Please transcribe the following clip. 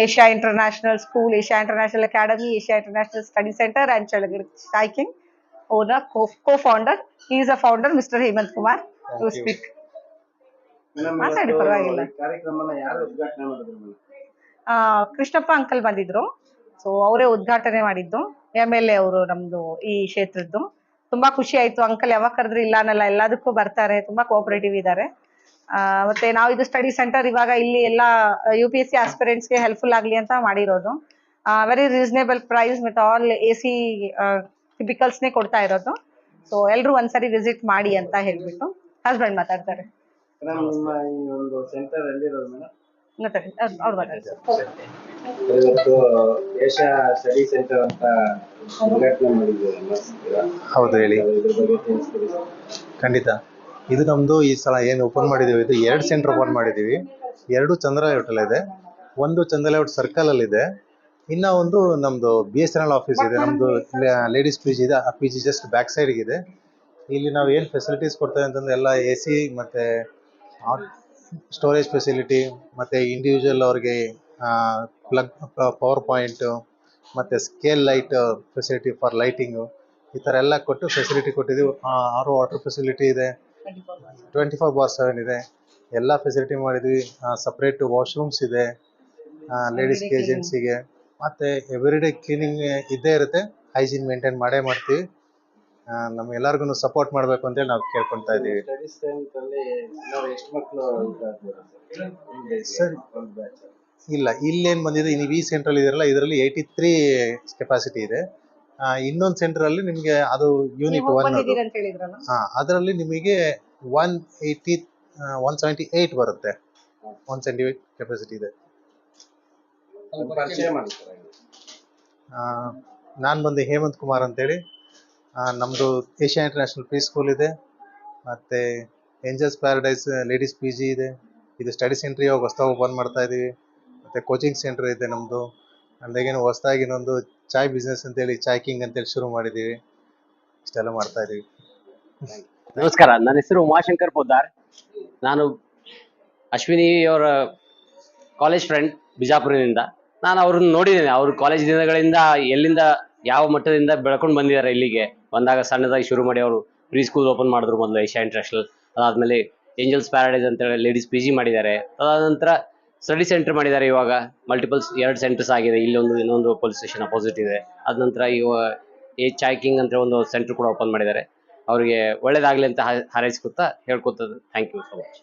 Asia International School, Asia International Academy, Asia International Study Center, and Chalagiri Sai King, owner, co-founder. He is a founder, Mr. Hemant Kumar, to speak. ಮಾತಾಡಿ ಪರವಾಗಿಲ್ಲ. Krishnappa uncle ಬಂದಿದ್ರು, so ಅವರೇ ಉದ್ಘಾಟನೆ ಮಾಡಿದ್ದು. MLA ಅವರು ನಮ್ದು ಈ ಕ್ಷೇತ್ರದ್ದು. ತುಂಬಾ ಖುಷಿ ಆಯ್ತು. ಅಂಕಲ್ ಯಾವಾಗ ಕರೆದ್ರು ಇಲ್ಲ ಅನ್ನಲ್ಲ, ಎಲ್ಲದಕ್ಕೂ ಬರ್ತಾರೆ, ತುಂಬಾ ಕೋಆಪರೇಟಿವ್ ಇದ್ದಾರೆ. ಮತ್ತೆ ನಾವು ಇದು ಸ್ಟಡಿ ಸೆಂಟರ್ ಇವಾಗ ಇಲ್ಲಿ ಎಲ್ಲ UPSC ಆಸ್ಪಿರೆಂಟ್ಸ್ಗೆ ಹೆಲ್ಪ್ಫುಲ್ ಆಗಲಿ ಅಂತ ಮಾಡಿರೋದು. Very reasonable price with all AC ಟಿಪಿಕಲ್ಸ್ನೇ ಕೊಡ್ತಾ ಇರೋದು. ಸೊ ಎಲ್ಲರೂ ಒಂದ್ಸರಿ ವಿಸಿಟ್ ಮಾಡಿ ಅಂತ ಹೇಳ್ಬಿಟ್ಟು ಹಸ್ಬೆಂಡ್ ಮಾತಾಡ್ತಾರೆ. ಅವ್ರು ಮಾತಾಡ್ತಾರೆ. ಏಷ್ಯಾ ಸ್ಟಡಿ ಸೆಂಟರ್ ಅಂತ ಉದ್ಘಾಟನೆ ಮಾಡಿದ್ದೀರಾ? ಹೌದು ಹೇಳಿ. ಖಂಡಿತ. ಇದು ನಮ್ದು ಈ ಸಲ ಏನು ಓಪನ್ ಮಾಡಿದೀವಿ, ಇದು 2 ಸೆಂಟರ್ ಓಪನ್ ಮಾಡಿದೀವಿ. 2 ಚಂದ್ರ ಲೇಔಟ್ ಇದೆ, ಒಂದು ಚಂದ್ರ ಲೇಔಟ್ ಸರ್ಕಲ್ ಅಲ್ಲಿ ಇದೆ, ಇನ್ನ ಒಂದು ನಮ್ದು BSNL ಆಫೀಸ್ ಇದೆ. ನಮ್ದು ಲೇಡೀಸ್ PG ಇದೆ, ಆ PG ಜಸ್ಟ್ ಬ್ಯಾಕ್ ಸೈಡ್ ಇದೆ. ಇಲ್ಲಿ ನಾವು ಏನು ಫೆಸಿಲಿಟೀಸ್ ಕೊಡ್ತೇವೆ ಅಂತಂದ್ರೆ ಎಲ್ಲ AC ಮತ್ತೆ ಸ್ಟೋರೇಜ್ ಫೆಸಿಲಿಟಿ, ಮತ್ತೆ ಇಂಡಿವಿಜುವಲ್ ಅವ್ರಿಗೆ ಪ್ಲಗ್ ಪವರ್ ಪಾಯಿಂಟ್ ಮತ್ತೆ scale light facility for lighting, ಈ ಥರ ಎಲ್ಲ ಕೊಟ್ಟು ಫೆಸಿಲಿಟಿ ಕೊಟ್ಟಿದ್ದೀವಿ. RO ವಾಟರ್ ಫೆಸಿಲಿಟಿ ಇದೆ, 24/7 ಇದೆ, ಎಲ್ಲ ಫೆಸಿಲಿಟಿ ಮಾಡಿದ್ವಿ. ಸಪ್ರೇಟ್ ವಾಶ್ರೂಮ್ಸ್ ಇದೆ ಲೇಡೀಸ್ಗೆ, ಜೆಂಟ್ಸಿಗೆ, ಮತ್ತೆ ಎವ್ರಿಡೇ ಕ್ಲೀನಿಂಗ್ ಇದ್ದೇ ಇರುತ್ತೆ. ಹೈಜೀನ್ ಮೇಂಟೈನ್ ಮಾಡೇ ಮಾಡ್ತೀವಿ. ನಮ್ಗೆಲ್ಲರಿಗೂ ಸಪೋರ್ಟ್ ಮಾಡಬೇಕು ಅಂತೇಳಿ ನಾವು ಕೇಳ್ಕೊತಾ ಇದ್ದೀವಿ. ಸರ್ ಇಲ್ಲ, ಇಲ್ಲೇನು ಬಂದಿದೆ, ನೀವು ಈ ಸೆಂಟ್ರಲ್ಲಿ ಇದೆಯಲ್ಲ, ಇದರಲ್ಲಿ 83 ಕೆಪಾಸಿಟಿ ಇದೆ. ಇನ್ನೊಂದು ಸೆಂಟ್ರಲ್ಲಿ ನಿಮಗೆ ಅದು ಯೂನಿಟ್ 1, ಅದರಲ್ಲಿ ನಿಮಗೆ 178 ಬರುತ್ತೆ. 178 ಕೆಪಾಸಿಟಿ ಇದೆ. ನಾನು ಬಂದು ಹೇಮಂತ್ ಕುಮಾರ್ ಅಂತೇಳಿ. ನಮ್ಮದು ಏಷ್ಯಾ ಇಂಟರ್ನ್ಯಾಷನಲ್ ಪ್ರೀ ಸ್ಕೂಲ್ ಇದೆ, ಮತ್ತು ಏಂಜಲ್ಸ್ ಪ್ಯಾರಡೈಸ್ ಲೇಡೀಸ್ PG ಇದೆ. ಇದು ಸ್ಟಡಿ ಸೆಂಟ್ರ್ ಇವಾಗ ಹೊಸದಾಗಿ ಓಪನ್ ಮಾಡ್ತಾ ಇದ್ದೀವಿ. ಮತ್ತು ಕೋಚಿಂಗ್ ಸೆಂಟರ್ ಇದೆ ನಮ್ಮದು. ಅಂದಾಗೇನು ಹೊಸದಾಗಿ ಇನ್ನೊಂದು ಚಾಯ್ ಬಿಸ್ನೆಸ್ ಅಂತೇಳಿ, ಚಾಯ್ ಕಿಂಗ್ ಅಂತೇಳಿ ಶುರು ಮಾಡಿದ್ದೀವಿ. ಇಷ್ಟೆಲ್ಲ ಮಾಡ್ತಾ ಇದ್ದೀವಿ. ನಮಸ್ಕಾರ, ನನ್ನ ಹೆಸರು ಉಮಾಶಂಕರ್ ಪೋದ್ದಾರ್. ನಾನು ಅಶ್ವಿನಿ ಅವರ ಕಾಲೇಜ್ ಫ್ರೆಂಡ್ ಬಿಜಾಪುರದಿಂದ. ನಾನು ಅವ್ರನ್ನ ನೋಡಿದ್ದೇನೆ. ಅವ್ರ ಕಾಲೇಜ್ ದಿನಗಳಿಂದ ಎಲ್ಲಿಂದ ಯಾವ ಮಟ್ಟದಿಂದ ಬೆಳ್ಕೊಂಡು ಬಂದಿದ್ದಾರೆ. ಇಲ್ಲಿಗೆ ಬಂದಾಗ ಸಣ್ಣದಾಗಿ ಶುರು ಮಾಡಿ ಅವರು ಪ್ರೀ ಸ್ಕೂಲ್ ಓಪನ್ ಮಾಡಿದ್ರು ಮೊದಲು, ಏಷ್ಯಾ ಇಂಟರ್ನ್ಯಾಷನಲ್. ಅದಾದಮೇಲೆ ಏಂಜಲ್ಸ್ ಪ್ಯಾರಡೈಸ್ ಅಂತೇಳಿ ಲೇಡೀಸ್ PG ಮಾಡಿದ್ದಾರೆ. ಅದಾದ ನಂತರ ಸ್ಟಡಿ ಸೆಂಟರ್ ಮಾಡಿದ್ದಾರೆ. ಇವಾಗ ಮಲ್ಟಿಪಲ್ಸ್ 2 ಸೆಂಟರ್ಸ್ ಆಗಿದೆ. ಇಲ್ಲೊಂದು, ಇನ್ನೊಂದು ಪೊಲೀಸ್ ಸ್ಟೇಷನ್ ಅಪೋಸಿಟ್ ಇದೆ. ಅದ ನಂತರ ಇವಾಗ ಚಾಯ್ ಕಿಂಗ್ ಅಂತ ಒಂದು ಸೆಂಟರ್ ಕೂಡ ಓಪನ್ ಮಾಡಿದ್ದಾರೆ. ಅವರಿಗೆ ಒಳ್ಳೇದಾಗಲಿ ಅಂತ ಹಾರೈಸ್ಕೊತಾ ಹೇಳ್ಕೊತದ್ದು. Thank you so much.